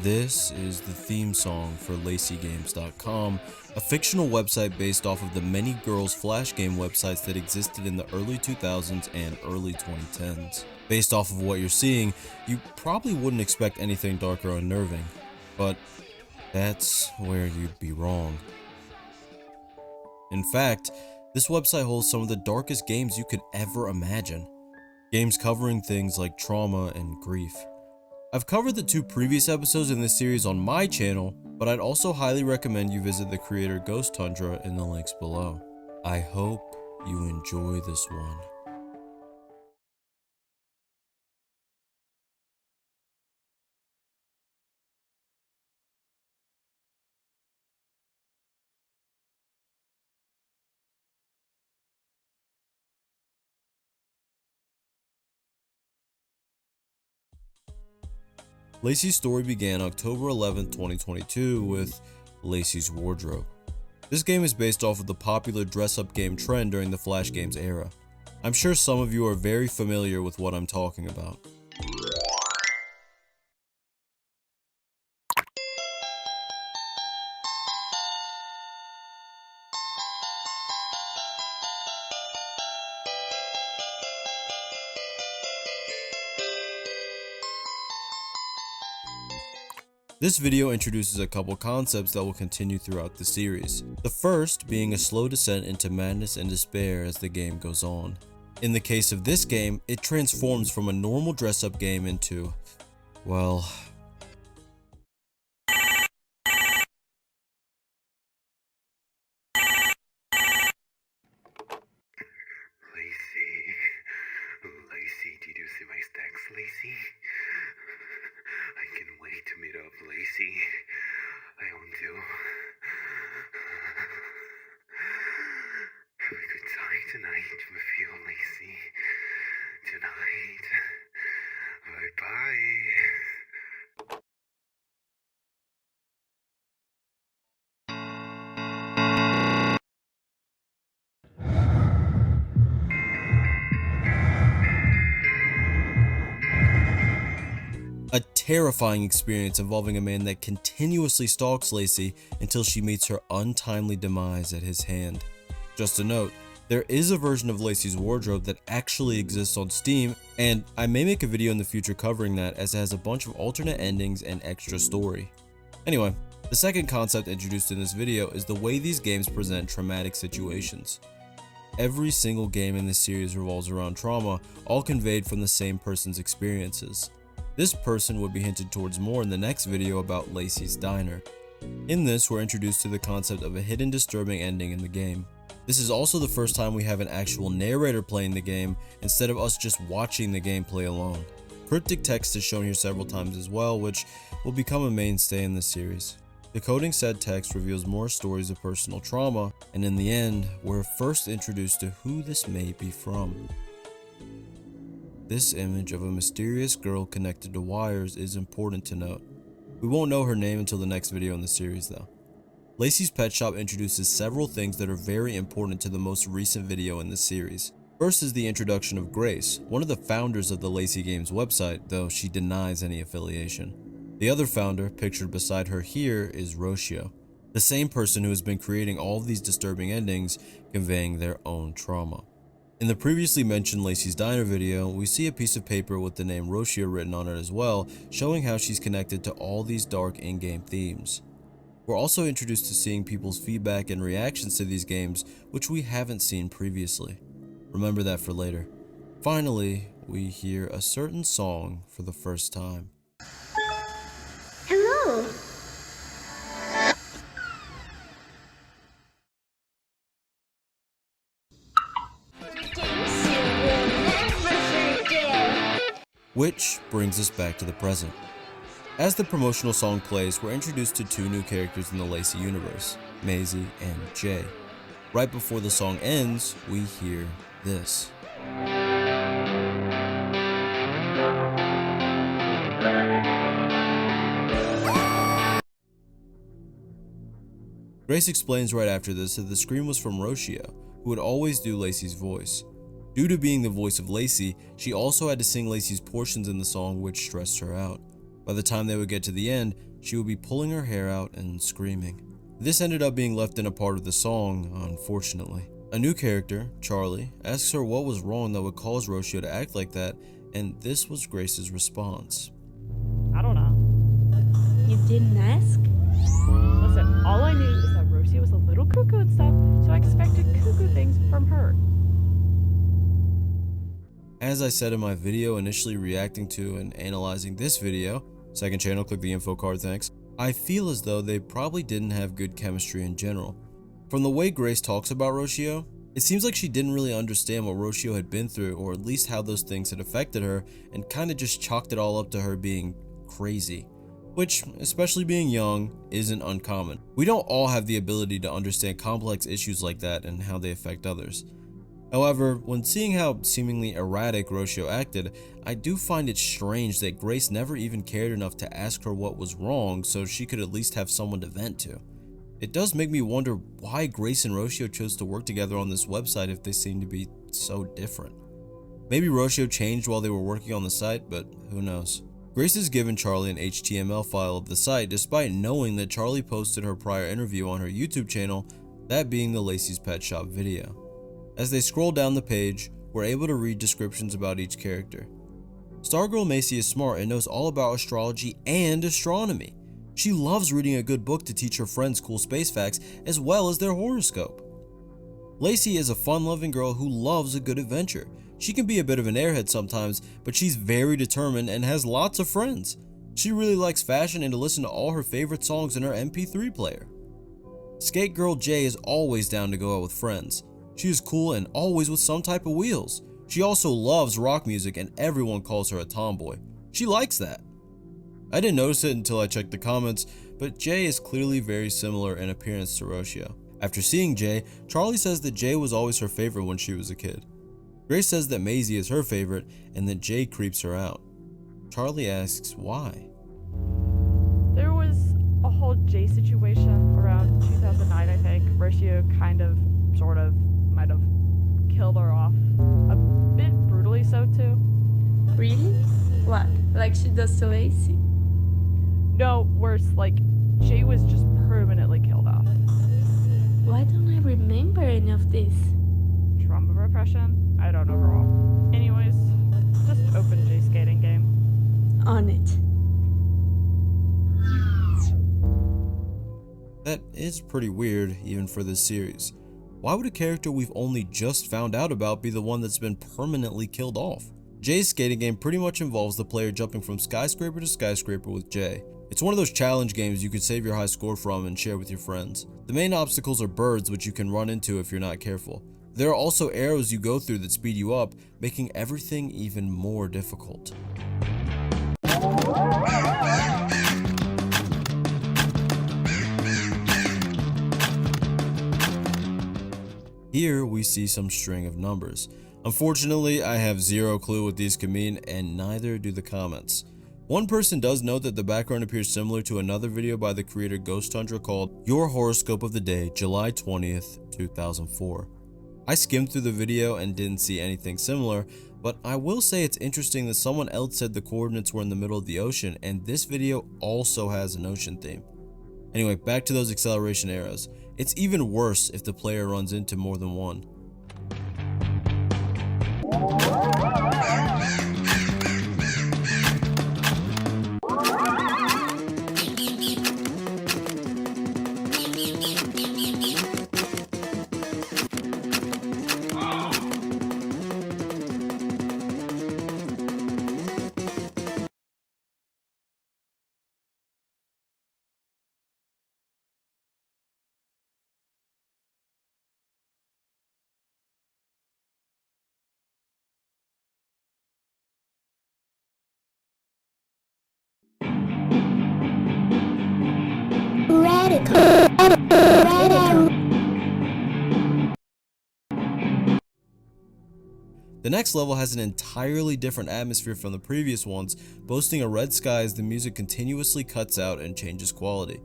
This is the theme song for Laceygames.com, a fictional website based off of the many girls flash game websites that existed in the early 2000s and early 2010s. Based off of what you're seeing, you probably wouldn't expect anything dark or unnerving, but that's where you'd be wrong. In fact, this website holds some of the darkest games you could ever imagine. Games covering things like trauma and grief. I've covered the 2 previous episodes in this series on my channel, but I'd also highly recommend you visit the creator ghosttundra in the links below. I hope you enjoy this one. Lacey's story began October 11, 2022 with Lacey's Wardrobe. This game is based off of the popular dress-up game trend during the Flash Games era. I'm sure some of you are very familiar with what I'm talking about. This video introduces a couple concepts that will continue throughout the series. The first being a slow descent into madness and despair as the game goes on. In the case of this game, it transforms from a normal dress-up game into, well, Lacey, did you see my stacks, Lacey? I can't wait to meet up, Lacey. I want to have a good time tonight with you, Lacey. Tonight. Bye-bye. a terrifying experience involving a man that continuously stalks Lacey until she meets her untimely demise at his hand. Just a note, there is a version of Lacey's Wardrobe that actually exists on Steam, and I may make a video in the future covering that as it has a bunch of alternate endings and extra story. Anyway, the second concept introduced in this video is the way these games present traumatic situations. Every single game in this series revolves around trauma, all conveyed from the same person's experiences. This person would be hinted towards more in the next video about Lacey's Diner. In this, we're introduced to the concept of a hidden disturbing ending in the game. This is also the first time we have an actual narrator playing the game instead of us just watching the game play alone. Cryptic text is shown here several times as well, which will become a mainstay in this series. Decoding said text reveals more stories of personal trauma, and in the end, we're first introduced to who this may be from. This image of a mysterious girl connected to wires is important to note. We won't know her name until the next video in the series though. Lacey's Pet Shop introduces several things that are very important to the most recent video in this series. First is the introduction of Grace, one of the founders of the Laceygames website, though she denies any affiliation. The other founder, pictured beside her here, is Rocio, the same person who has been creating all of these disturbing endings, conveying their own trauma. In the previously mentioned Lacey's Diner video, we see a piece of paper with the name Rocio written on it as well, showing how she's connected to all these dark in-game themes. We're also introduced to seeing people's feedback and reactions to these games, which we haven't seen previously. Remember that for later. Finally, we hear a certain song for the first time. Hello. Which brings us back to the present. As the promotional song plays, we're introduced to 2 new characters in the Lacey universe, Maisie and Jay. Right before the song ends, we hear this. Grace explains right after this that the scream was from Rocio, who would always do Lacey's voice. Due to being the voice of Lacey, she also had to sing Lacey's portions in the song, which stressed her out. By the time they would get to the end, she would be pulling her hair out and screaming. This ended up being left in a part of the song, unfortunately. A new character, Charlie, asks her what was wrong that would cause Rocio to act like that, and this was Grace's response. I don't know. You didn't ask? Listen, all I knew is that Rocio was a little cuckoo and stuff, so I expected cuckoo things from her. As I said in my video initially reacting to and analyzing this video, second channel, click the info card, thanks, I feel as though they probably didn't have good chemistry in general. From the way Grace talks about Rocio, it seems like she didn't really understand what Rocio had been through, or at least how those things had affected her, and kinda just chalked it all up to her being crazy. Which, especially being young, isn't uncommon. We don't all have the ability to understand complex issues like that and how they affect others. However, when seeing how seemingly erratic Rocio acted, I do find it strange that Grace never even cared enough to ask her what was wrong so she could at least have someone to vent to. It does make me wonder why Grace and Rocio chose to work together on this website if they seem to be so different. Maybe Rocio changed while they were working on the site, but who knows. Grace has given Charlie an HTML file of the site despite knowing that Charlie posted her prior interview on her YouTube channel, that being the Lacey's Pet Shop video. As they scroll down the page, we're able to read descriptions about each character. Stargirl Macy is smart and knows all about astrology and astronomy. She loves reading a good book to teach her friends cool space facts as well as their horoscope. Lacey is a fun-loving girl who loves a good adventure. She can be a bit of an airhead sometimes, but she's very determined and has lots of friends. She really likes fashion and to listen to all her favorite songs in her MP3 player. Skate Girl J is always down to go out with friends. She is cool and always with some type of wheels. She also loves rock music and everyone calls her a tomboy. She likes that. I didn't notice it until I checked the comments, but Jay is clearly very similar in appearance to Rocio. After seeing Jay, Charlie says that Jay was always her favorite when she was a kid. Grace says that Maisie is her favorite and that Jay creeps her out. Charlie asks why. There was a whole Jay situation around 2009, I think. Rocio kind of, sort of, might have killed her off. A bit brutally so too. Really? What? Like she does to Lacey? No, worse, like Jay was just permanently killed off. Why don't I remember any of this? Trauma repression? I don't know, girl. Anyways, just open Jay's skating game. On it. That is pretty weird, even for this series. Why would a character we've only just found out about be the one that's been permanently killed off? Jay's skating game pretty much involves the player jumping from skyscraper to skyscraper with Jay. It's one of those challenge games you could save your high score from and share with your friends. The main obstacles are birds, which you can run into if you're not careful. There are also arrows you go through that speed you up, making everything even more difficult. Here we see some string of numbers. Unfortunately, I have zero clue what these could mean, and neither do the comments. One person does note that the background appears similar to another video by the creator ghosttundra called Your Horoscope of the Day, July 20th, 2004. I skimmed through the video and didn't see anything similar, but I will say it's interesting that someone else said the coordinates were in the middle of the ocean, and this video also has an ocean theme. Anyway, back to those acceleration arrows. It's even worse if the player runs into more than one. The next level has an entirely different atmosphere from the previous ones, boasting a red sky as the music continuously cuts out and changes quality.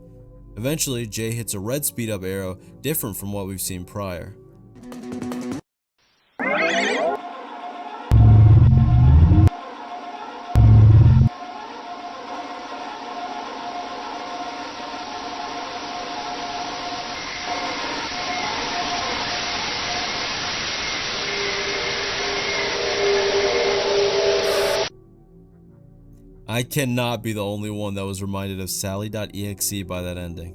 Eventually, Jay hits a red speed up arrow, different from what we've seen prior. I cannot be the only one that was reminded of Sally.exe by that ending.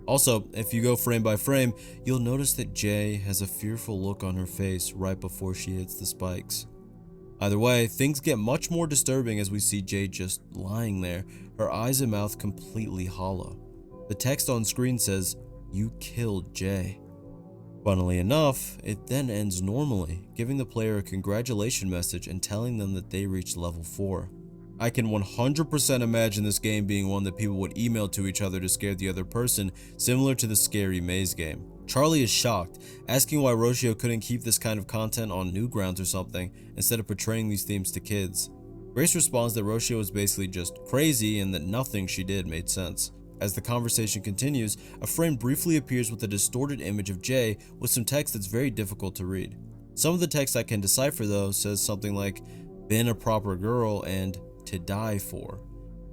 Also, if you go frame by frame, you'll notice that Jay has a fearful look on her face right before she hits the spikes. Either way, things get much more disturbing as we see Jay just lying there, her eyes and mouth completely hollow. The text on screen says, "You killed Jay." Funnily enough, it then ends normally, giving the player a congratulation message and telling them that they reached level 4. I can 100% imagine this game being one that people would email to each other to scare the other person, similar to the scary maze game. Charlie is shocked, asking why Roshio couldn't keep this kind of content on Newgrounds or something, instead of portraying these themes to kids. Grace responds that Roshio was basically just crazy and that nothing she did made sense. As the conversation continues, a frame briefly appears with a distorted image of Jay with some text that's very difficult to read. Some of the text I can decipher though says something like, "Been a proper girl" and "to die for."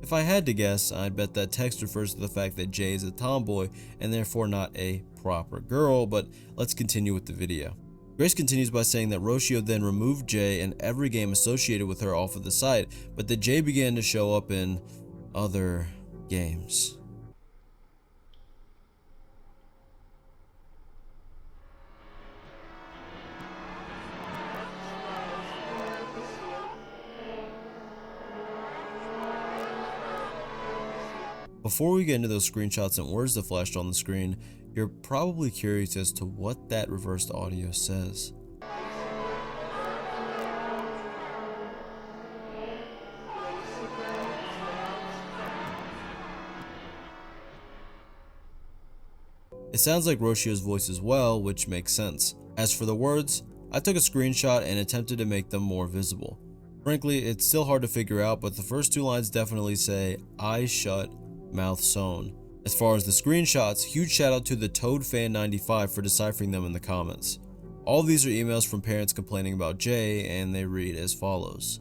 If I had to guess, I'd bet that text refers to the fact that Jay is a tomboy and therefore not a proper girl, but let's continue with the video. Grace continues by saying that Roshio then removed Jay and every game associated with her off of the site, but that Jay began to show up in other games. Before we get into those screenshots and words that flashed on the screen, you're probably curious as to what that reversed audio says. It sounds like Roshio's voice as well, which makes sense. As for the words, I took a screenshot and attempted to make them more visible. Frankly, it's still hard to figure out, but the first two lines definitely say, "Eyes shut, mouth sewn." As far as the screenshots, huge shout out to the ToadFan95 for deciphering them in the comments. All of these are emails from parents complaining about Jay, and they read as follows.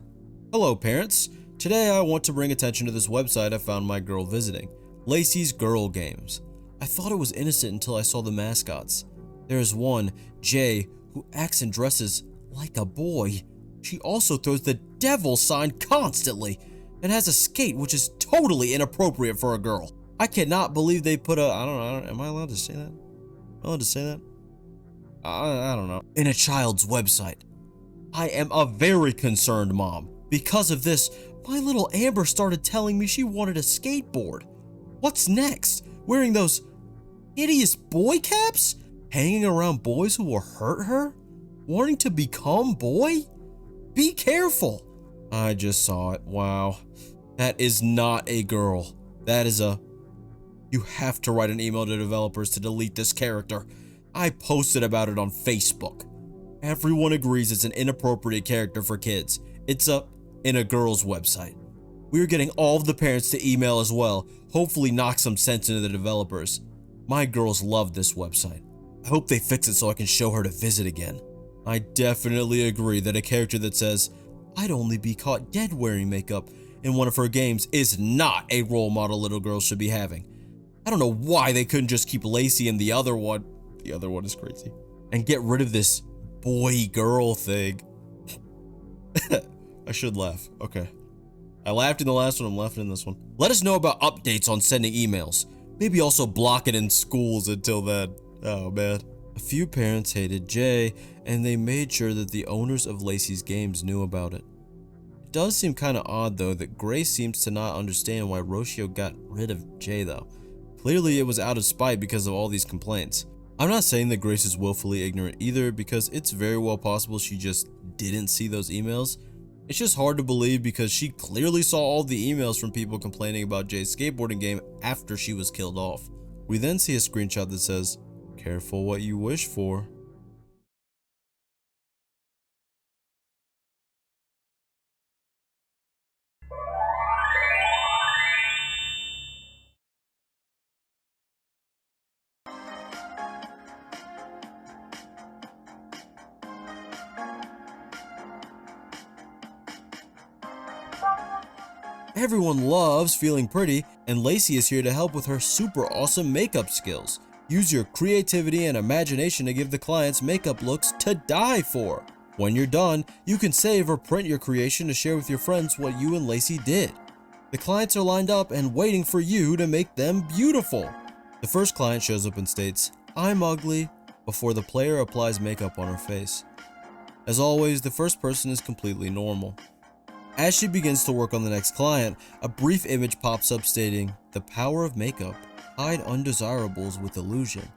"Hello parents, today I want to bring attention to this website I found my girl visiting, Lacey's Girl Games. I thought it was innocent until I saw the mascots. There is one, Jay, who acts and dresses like a boy. She also throws the devil sign constantly and has a skate which is totally inappropriate for a girl. I cannot believe they put a, I don't know, am I allowed to say that? Am I allowed to say that? I don't know. In a child's website. I am a very concerned mom. Because of this, my little Amber started telling me she wanted a skateboard. What's next? Wearing those hideous boy caps? Hanging around boys who will hurt her? Wanting to become boy? Be careful." I just saw it. Wow. That is not a girl. That is a... You have to write an email to developers to delete this character. I posted about it on Facebook. Everyone agrees it's an inappropriate character for kids. It's in a girl's website. We're getting all of the parents to email as well. Hopefully knock some sense into the developers. My girls love this website. I hope they fix it so I can show her to visit again. I definitely agree that a character that says, "I'd only be caught dead wearing makeup" in one of her games is not a role model little girls should be having. I don't know why they couldn't just keep Lacey and the other one is crazy, and get rid of this boy-girl thing. I should laugh. Okay. I laughed in the last one, I'm laughing in this one. Let us know about updates on sending emails. Maybe also block it in schools until then. Oh man. A few parents hated Jay, and they made sure that the owners of Lacey's Games knew about it. It does seem kinda odd though that Grace seems to not understand why Roshio got rid of Jay though. Clearly it was out of spite because of all these complaints. I'm not saying that Grace is willfully ignorant either, because it's very well possible she just didn't see those emails. It's just hard to believe because she clearly saw all the emails from people complaining about Jay's skateboarding game after she was killed off. We then see a screenshot that says, "Careful what you wish for." Everyone loves feeling pretty, and Lacey is here to help with her super awesome makeup skills. Use your creativity and imagination to give the clients makeup looks to die for. When you're done, you can save or print your creation to share with your friends what you and Lacey did. The clients are lined up and waiting for you to make them beautiful. The first client shows up and states, "I'm ugly," before the player applies makeup on her face. As always, the first person is completely normal. As she begins to work on the next client, a brief image pops up stating, "The power of makeup, hide undesirables with illusion."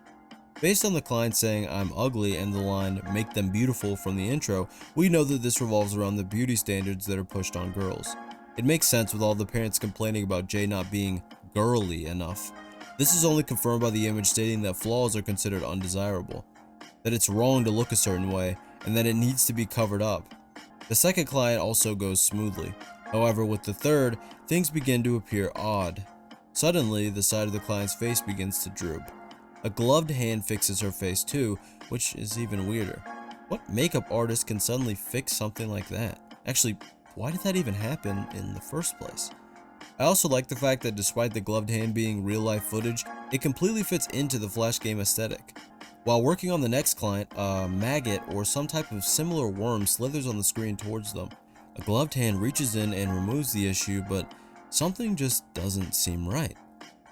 Based on the client saying, "I'm ugly," and the line, "Make them beautiful" from the intro, we know that this revolves around the beauty standards that are pushed on girls. It makes sense with all the parents complaining about Jay not being girly enough. This is only confirmed by the image stating that flaws are considered undesirable, that it's wrong to look a certain way, and that it needs to be covered up. The second client also goes smoothly. However, with the third, things begin to appear odd. Suddenly, the side of the client's face begins to droop. A gloved hand fixes her face too, which is even weirder. What makeup artist can suddenly fix something like that? Actually, why did that even happen in the first place? I also like the fact that despite the gloved hand being real life footage, it completely fits into the Flash game aesthetic. While working on the next client, a maggot or some type of similar worm slithers on the screen towards them. A gloved hand reaches in and removes the issue, but something just doesn't seem right.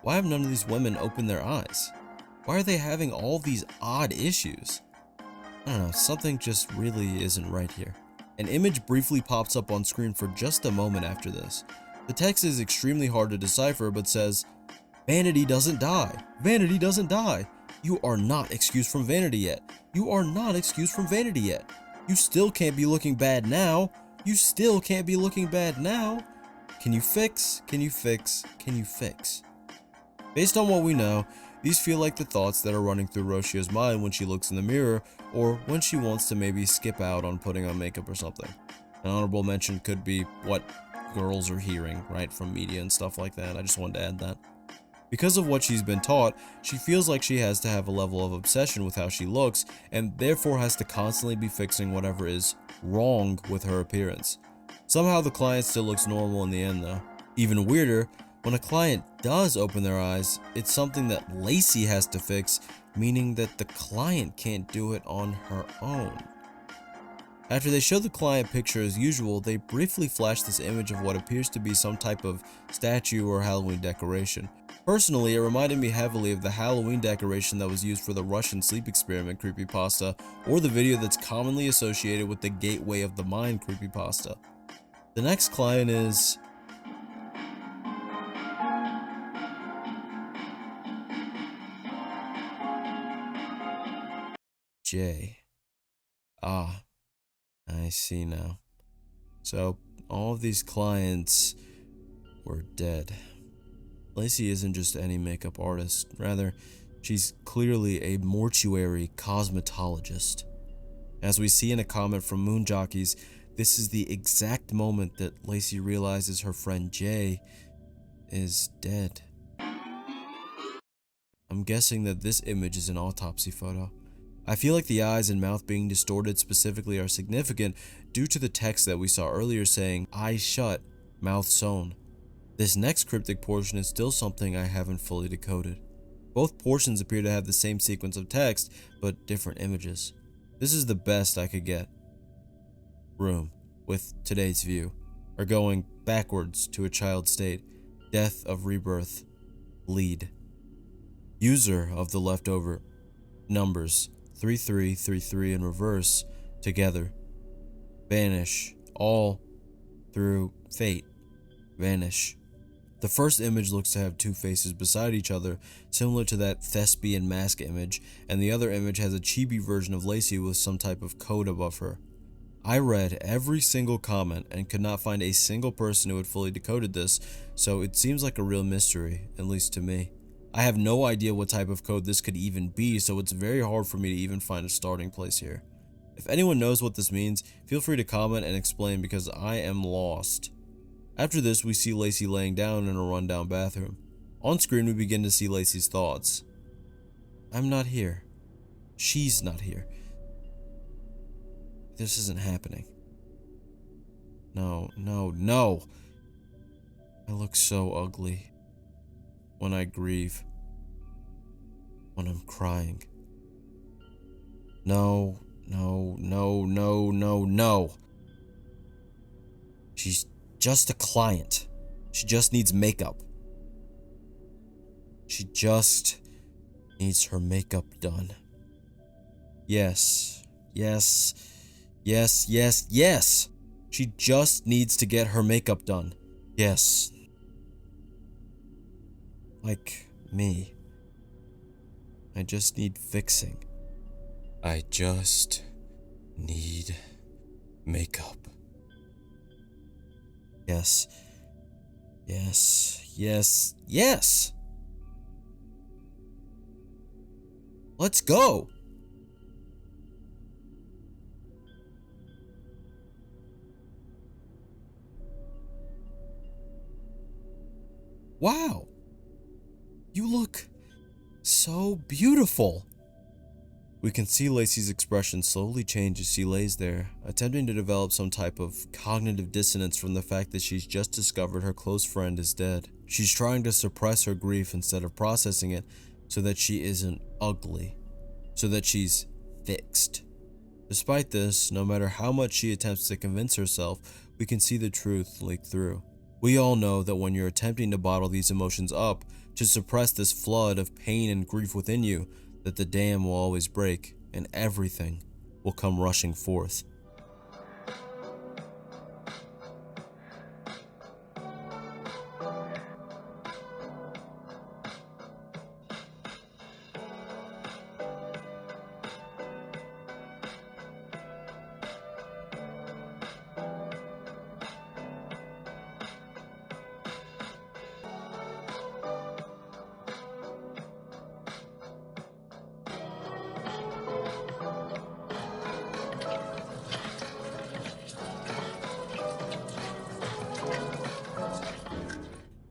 Why have none of these women opened their eyes? Why are they having all these odd issues? I don't know, something just really isn't right here. An image briefly pops up on screen for just a moment after this. The text is extremely hard to decipher, but says, "Vanity doesn't die. Vanity doesn't die. You are not excused from vanity yet. You are not excused from vanity yet. You still can't be looking bad now. You still can't be looking bad now. Can you fix? Can you fix? Can you fix?" Based on what we know, these feel like the thoughts that are running through Roshio's mind when she looks in the mirror, or when she wants to maybe skip out on putting on makeup or something. An honorable mention could be what girls are hearing, right, from media and stuff like that. I just wanted to add that. Because of what she's been taught, she feels like she has to have a level of obsession with how she looks, and therefore has to constantly be fixing whatever is wrong with her appearance. Somehow the client still looks normal in the end though. Even weirder, when a client does open their eyes, it's something that Lacey has to fix, meaning that the client can't do it on her own. After they show the client picture as usual, they briefly flash this image of what appears to be some type of statue or Halloween decoration. Personally, it reminded me heavily of the Halloween decoration that was used for the Russian sleep experiment creepypasta, or the video that's commonly associated with the Gateway of the Mind creepypasta. The next client is Jay. Ah, I see now. So, all of these clients were dead. Lacey isn't just any makeup artist, rather, she's clearly a mortuary cosmetologist. As we see in a comment from Moon Jockeys, this is the exact moment that Lacey realizes her friend Jay is dead. I'm guessing that this image is an autopsy photo. I feel like the eyes and mouth being distorted specifically are significant due to the text that we saw earlier saying, "Eyes shut, mouth sewn." This next cryptic portion is still something I haven't fully decoded. Both portions appear to have the same sequence of text, but different images. This is the best I could get. Room, with today's view, are going backwards to a child state. Death of rebirth. Lead. User of the leftover. Numbers 3333 in reverse, together. Vanish, all through fate. Vanish. The first image looks to have two faces beside each other, similar to that thespian mask image, and the other image has a chibi version of Lacey with some type of code above her. I read every single comment and could not find a single person who had fully decoded this, so it seems like a real mystery, at least to me. I have no idea what type of code this could even be, so it's very hard for me to even find a starting place here. If anyone knows what this means, feel free to comment and explain because I am lost. After this, we see Lacey laying down in a rundown bathroom. On screen, we begin to see Lacey's thoughts. I'm not here. She's not here. This isn't happening. No, no, no! I look so ugly. When I grieve. When I'm crying. No, no, no, no, no, no. She's just a client. She just needs makeup. She just needs her makeup done. Yes, yes, yes, yes, yes. She just needs to get her makeup done. Yes. Like me. I just need fixing. I just need makeup. Yes. Yes, yes, yes! Let's go! Wow! You look so beautiful! We can see Lacey's expression slowly change as she lays there, attempting to develop some type of cognitive dissonance from the fact that she's just discovered her close friend is dead. She's trying to suppress her grief instead of processing it so that she isn't ugly, so that she's fixed. Despite this, no matter how much she attempts to convince herself, we can see the truth leak through. We all know that when you're attempting to bottle these emotions up, to suppress this flood of pain and grief within you, that the dam will always break and everything will come rushing forth.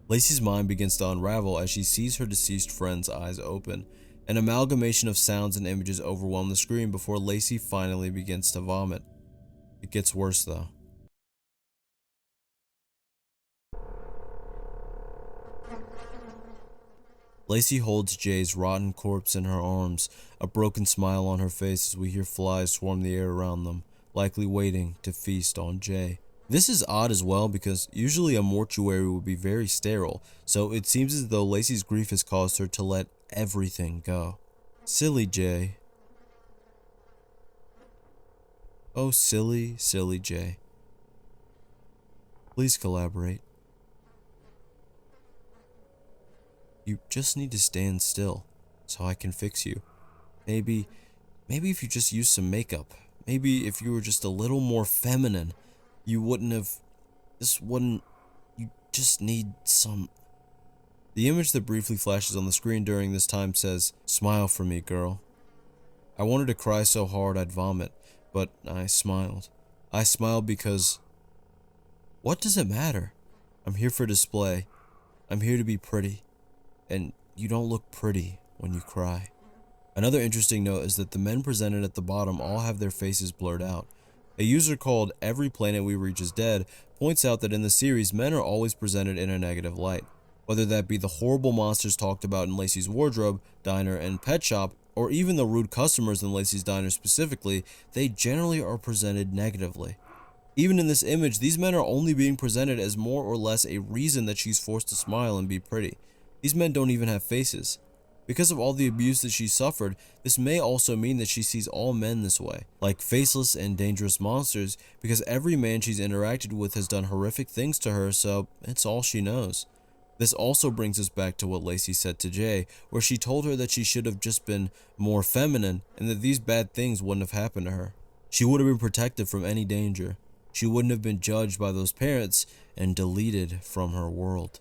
Lacey's mind begins to unravel as she sees her deceased friend's eyes open. An amalgamation of sounds and images overwhelm the screen before Lacey finally begins to vomit. It gets worse though. Lacey holds Jay's rotten corpse in her arms, a broken smile on her face as we hear flies swarm the air around them, likely waiting to feast on Jay. This is odd as well because usually a mortuary would be very sterile, so it seems as though Lacey's grief has caused her to let everything go. Silly Jay. Oh, silly, silly Jay. Please collaborate. You just need to stand still so I can fix you. Maybe if you just use some makeup. Maybe if you were just a little more feminine. You just need some. The image that briefly flashes on the screen during this time says, "Smile for me, girl." I wanted to cry so hard I'd vomit, but I smiled. I smiled because, what does it matter? I'm here for display. I'm here to be pretty. And you don't look pretty when you cry. Another interesting note is that the men presented at the bottom all have their faces blurred out. A user called Every Planet We Reach is Dead points out that in the series, men are always presented in a negative light. Whether that be the horrible monsters talked about in Lacey's wardrobe, diner, and pet shop, or even the rude customers in Lacey's diner specifically, they generally are presented negatively. Even in this image, these men are only being presented as more or less a reason that she's forced to smile and be pretty. These men don't even have faces. Because of all the abuse that she suffered, this may also mean that she sees all men this way, like faceless and dangerous monsters, because every man she's interacted with has done horrific things to her, so it's all she knows. This also brings us back to what Lacey said to Jay, where she told her that she should have just been more feminine and that these bad things wouldn't have happened to her. She would have been protected from any danger. She wouldn't have been judged by those parents and deleted from her world.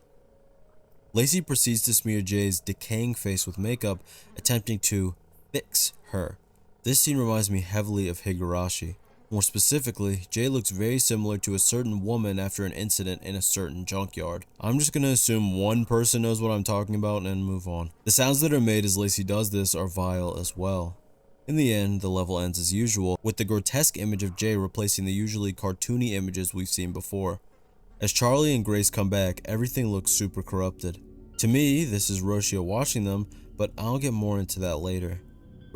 Lacey proceeds to smear Jay's decaying face with makeup, attempting to fix her. This scene reminds me heavily of Higurashi. More specifically, Jay looks very similar to a certain woman after an incident in a certain junkyard. I'm just gonna assume one person knows what I'm talking about and move on. The sounds that are made as Lacey does this are vile as well. In the end, the level ends as usual, with the grotesque image of Jay replacing the usually cartoony images we've seen before. As Charlie and Grace come back, everything looks super corrupted. To me, this is Roshio watching them, but I'll get more into that later.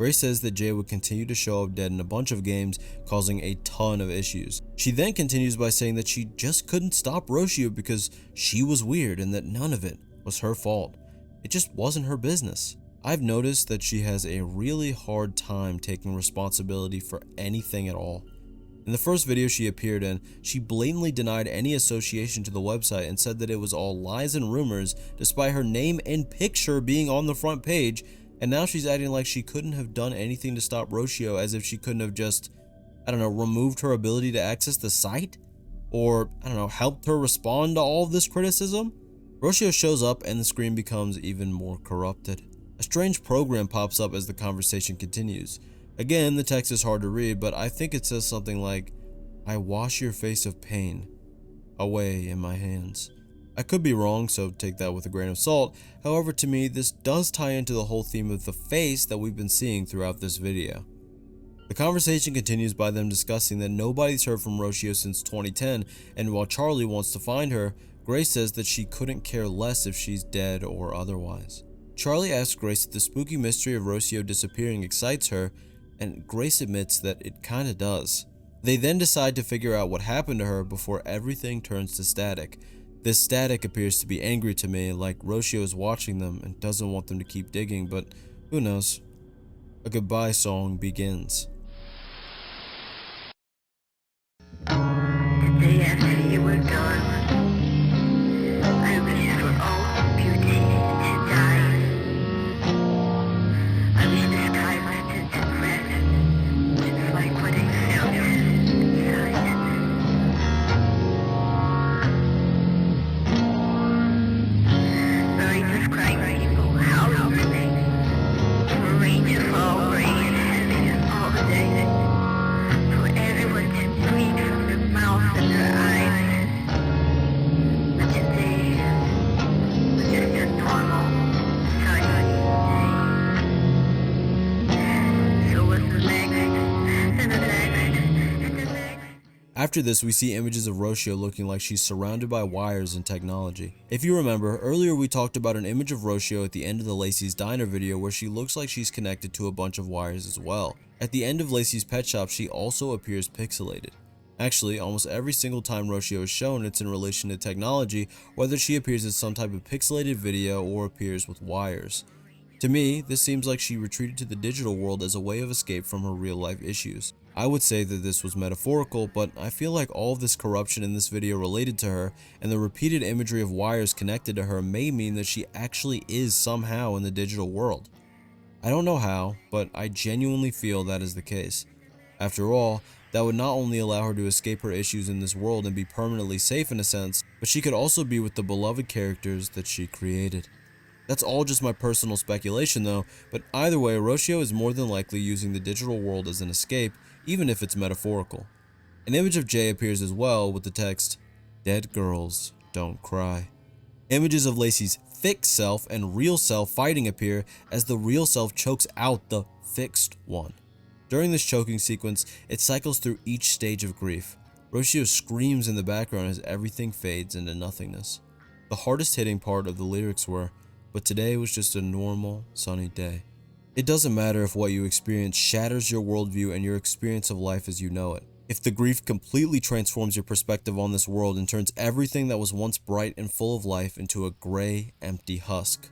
Grace says that Jay would continue to show up dead in a bunch of games, causing a ton of issues. She then continues by saying that she just couldn't stop Roshio because she was weird and that none of it was her fault. It just wasn't her business. I've noticed that she has a really hard time taking responsibility for anything at all. In the first video she appeared in, she blatantly denied any association to the website and said that it was all lies and rumors, despite her name and picture being on the front page, and now she's acting like she couldn't have done anything to stop Roshio, as if she couldn't have just, removed her ability to access the site? Or, helped her respond to all of this criticism? Roshio shows up and the screen becomes even more corrupted. A strange program pops up as the conversation continues. Again, the text is hard to read, but I think it says something like, "I wash your face of pain away in my hands." I could be wrong, so take that with a grain of salt. However, to me, this does tie into the whole theme of the face that we've been seeing throughout this video. The conversation continues by them discussing that nobody's heard from Roshio since 2010, and while Charlie wants to find her, Grace says that she couldn't care less if she's dead or otherwise. Charlie asks Grace if the spooky mystery of Roshio disappearing excites her, and Grace admits that it kinda does. They then decide to figure out what happened to her before everything turns to static. This static appears to be angry to me, like Roshio is watching them and doesn't want them to keep digging, but who knows. A goodbye song begins. The day after you were gone, I wish for all beauty to die. I wish the sky was tinted red, just like what I felt inside. Millions of crying people howling your name, for rain to fall, rain heavy all the day, for everyone to bleed from their mouths and their eyes. But today was just a normal, sunny day. So was the next, and the next, and the next. After this, we see images of Roshio looking like she's surrounded by wires and technology. If you remember, earlier we talked about an image of Roshio at the end of the Lacey's Diner video where she looks like she's connected to a bunch of wires as well. At the end of Lacey's Pet Shop, she also appears pixelated. Actually, almost every single time Roshio is shown, it's in relation to technology, whether she appears as some type of pixelated video or appears with wires. To me, this seems like she retreated to the digital world as a way of escape from her real-life issues. I would say that this was metaphorical, but I feel like all of this corruption in this video related to her, and the repeated imagery of wires connected to her may mean that she actually is somehow in the digital world. I don't know how, but I genuinely feel that is the case. After all, that would not only allow her to escape her issues in this world and be permanently safe in a sense, but she could also be with the beloved characters that she created. That's all just my personal speculation though, but either way, Roshio is more than likely using the digital world as an escape, even if it's metaphorical. An image of Jay appears as well with the text, "Dead girls don't cry." Images of Lacey's fixed self and real self fighting appear as the real self chokes out the fixed one. During this choking sequence, it cycles through each stage of grief. Roshio screams in the background as everything fades into nothingness. The hardest hitting part of the lyrics were, "But today was just a normal, sunny day." It doesn't matter if what you experience shatters your worldview and your experience of life as you know it. If the grief completely transforms your perspective on this world and turns everything that was once bright and full of life into a gray, empty husk.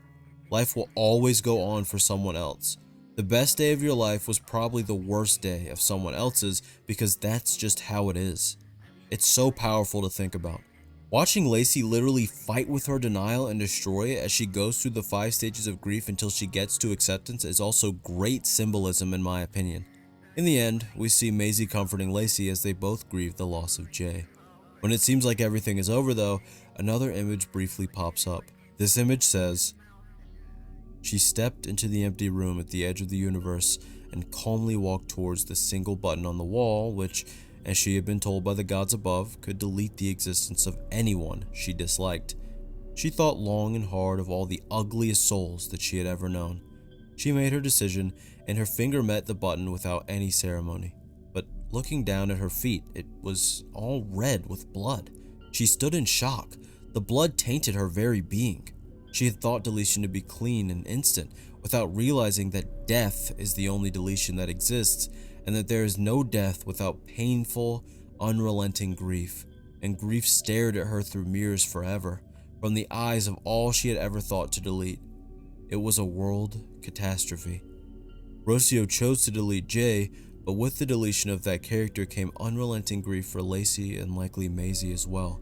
Life will always go on for someone else. The best day of your life was probably the worst day of someone else's because that's just how it is. It's so powerful to think about. Watching Lacey literally fight with her denial and destroy it as she goes through the 5 stages of grief until she gets to acceptance is also great symbolism in my opinion. In the end, we see Maisie comforting Lacey as they both grieve the loss of Jay. When it seems like everything is over though, another image briefly pops up. This image says, "She stepped into the empty room at the edge of the universe and calmly walked towards the single button on the wall which, as she had been told by the gods above, could delete the existence of anyone she disliked. She thought long and hard of all the ugliest souls that she had ever known. She made her decision, and her finger met the button without any ceremony. But looking down at her feet, it was all red with blood. She stood in shock. The blood tainted her very being. She had thought deletion to be clean and instant, without realizing that death is the only deletion that exists, and that there is no death without painful, unrelenting grief. And grief stared at her through mirrors forever, from the eyes of all she had ever thought to delete. It was a world catastrophe. Rocio chose to delete Jay, but with the deletion of that character came unrelenting grief for Lacey and likely Maisie as well.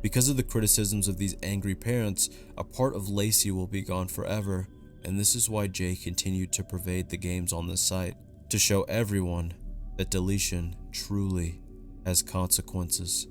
Because of the criticisms of these angry parents, a part of Lacey will be gone forever, and this is why Jay continued to pervade the games on this site, to show everyone that deletion truly has consequences.